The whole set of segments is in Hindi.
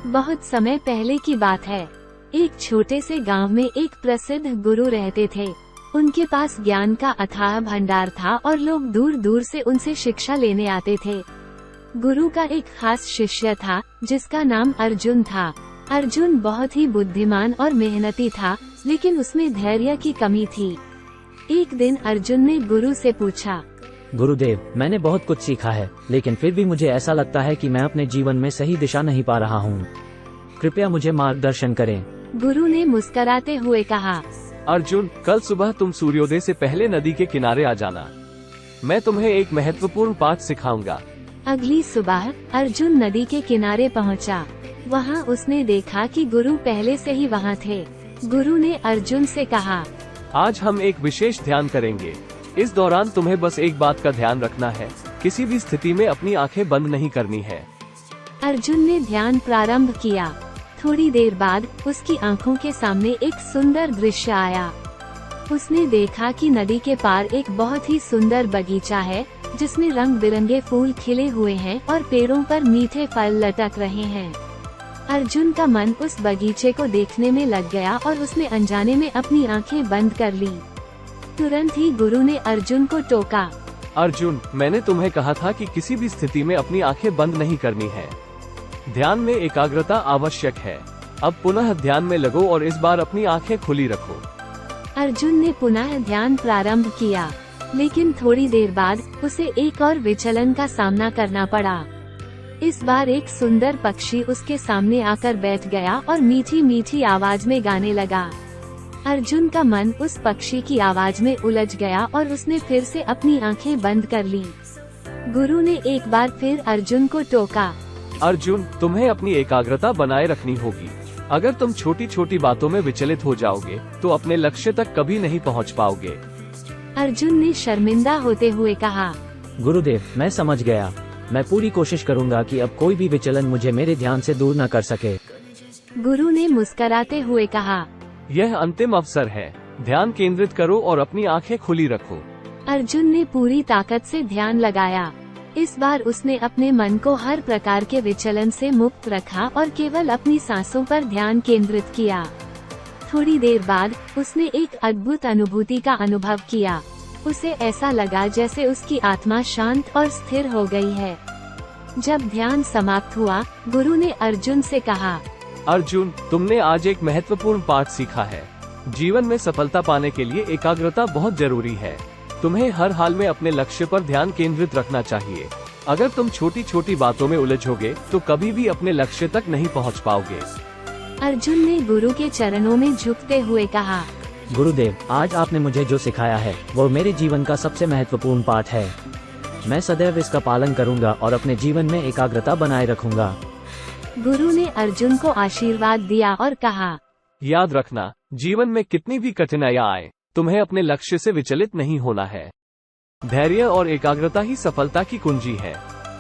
बहुत समय पहले की बात है। एक छोटे से गांव में एक प्रसिद्ध गुरु रहते थे। उनके पास ज्ञान का अथाह भंडार था और लोग दूर दूर से उनसे शिक्षा लेने आते थे। गुरु का एक खास शिष्य था जिसका नाम अर्जुन था। अर्जुन बहुत ही बुद्धिमान और मेहनती था, लेकिन उसमें धैर्य की कमी थी। एक दिन अर्जुन ने गुरु से पूछा, गुरुदेव, मैंने बहुत कुछ सीखा है, लेकिन फिर भी मुझे ऐसा लगता है कि मैं अपने जीवन में सही दिशा नहीं पा रहा हूँ। कृपया मुझे मार्गदर्शन करें। गुरु ने मुस्कुराते हुए कहा, अर्जुन, कल सुबह तुम सूर्योदय से पहले नदी के किनारे आ जाना। मैं तुम्हें एक महत्वपूर्ण पाठ सिखाऊंगा। अगली सुबह अर्जुन नदी के किनारे पहुंचा। वहां उसने देखा कि गुरु पहले से ही वहां थे। गुरु ने अर्जुन से कहा, आज हम एक विशेष ध्यान करेंगे। इस दौरान तुम्हें बस एक बात का ध्यान रखना है, किसी भी स्थिति में अपनी आंखें बंद नहीं करनी है। अर्जुन ने ध्यान प्रारंभ किया। थोड़ी देर बाद उसकी आंखों के सामने एक सुंदर दृश्य आया। उसने देखा कि नदी के पार एक बहुत ही सुंदर बगीचा है, जिसमें रंग बिरंगे फूल खिले हुए हैं और पेड़ों पर मीठे फल लटक रहे हैं। अर्जुन का मन उस बगीचे को देखने में लग गया और उसने अनजाने में अपनी आंखें बंद कर ली। तुरंत ही गुरु ने अर्जुन को टोका, अर्जुन, मैंने तुम्हें कहा था कि किसी भी स्थिति में अपनी आंखें बंद नहीं करनी है। ध्यान में एकाग्रता आवश्यक है। अब पुनः ध्यान में लगो और इस बार अपनी आंखें खुली रखो। अर्जुन ने पुनः ध्यान प्रारंभ किया, लेकिन थोड़ी देर बाद उसे एक और विचलन का सामना करना पड़ा। इस बार एक सुंदर पक्षी उसके सामने आकर बैठ गया और मीठी मीठी आवाज में गाने लगा। अर्जुन का मन उस पक्षी की आवाज में उलझ गया और उसने फिर से अपनी आंखें बंद कर ली। गुरु ने एक बार फिर अर्जुन को टोका, अर्जुन, तुम्हें अपनी एकाग्रता बनाए रखनी होगी। अगर तुम छोटी छोटी बातों में विचलित हो जाओगे तो अपने लक्ष्य तक कभी नहीं पहुंच पाओगे। अर्जुन ने शर्मिंदा होते हुए कहा, गुरुदेव, मैं समझ गया। मैं पूरी कोशिश करूंगा कि अब कोई भी विचलन मुझे मेरे ध्यान से दूर न कर सके। गुरु ने मुस्कुराते हुए कहा, यह अंतिम अवसर है। ध्यान केंद्रित करो और अपनी आंखें खुली रखो। अर्जुन ने पूरी ताकत से ध्यान लगाया। इस बार उसने अपने मन को हर प्रकार के विचलन से मुक्त रखा और केवल अपनी सांसों पर ध्यान केंद्रित किया। थोड़ी देर बाद उसने एक अद्भुत अनुभूति का अनुभव किया। उसे ऐसा लगा जैसे उसकी आत्मा शांत और स्थिर हो गई है। जब ध्यान समाप्त हुआ, गुरु ने अर्जुन से कहा, अर्जुन, तुमने आज एक महत्वपूर्ण पाठ सीखा है। जीवन में सफलता पाने के लिए एकाग्रता बहुत जरूरी है। तुम्हें हर हाल में अपने लक्ष्य पर ध्यान केंद्रित रखना चाहिए। अगर तुम छोटी छोटी बातों में उलझोगे तो कभी भी अपने लक्ष्य तक नहीं पहुंच पाओगे। अर्जुन ने गुरु के चरणों में झुकते हुए कहा, गुरुदेव, आज आपने मुझे जो सिखाया है वो मेरे जीवन का सबसे महत्वपूर्ण पाठ है। मैं सदैव इसका पालन करूंगा और अपने जीवन में एकाग्रता बनाए रखूंगा। गुरु ने अर्जुन को आशीर्वाद दिया और कहा, याद रखना, जीवन में कितनी भी कठिनाइयां आए, तुम्हें अपने लक्ष्य से विचलित नहीं होना है। धैर्य और एकाग्रता ही सफलता की कुंजी है।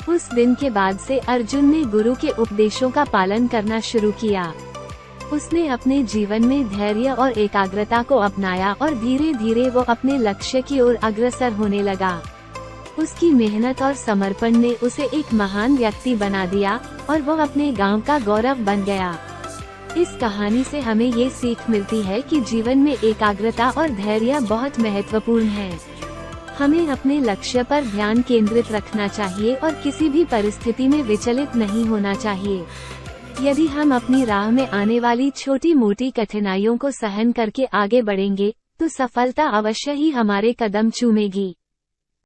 उस दिन के बाद से अर्जुन ने गुरु के उपदेशों का पालन करना शुरू किया। उसने अपने जीवन में धैर्य और एकाग्रता को अपनाया और धीरे धीरे वो अपने लक्ष्य की ओर अग्रसर होने लगा। उसकी मेहनत और समर्पण ने उसे एक महान व्यक्ति बना दिया और वो अपने गांव का गौरव बन गया। इस कहानी से हमें ये सीख मिलती है कि जीवन में एकाग्रता और धैर्य बहुत महत्वपूर्ण है। हमें अपने लक्ष्य पर ध्यान केंद्रित रखना चाहिए और किसी भी परिस्थिति में विचलित नहीं होना चाहिए। यदि हम अपनी राह में आने वाली छोटी मोटी कठिनाइयों को सहन करके आगे बढ़ेंगे, तो सफलता अवश्य ही हमारे कदम चूमेगी।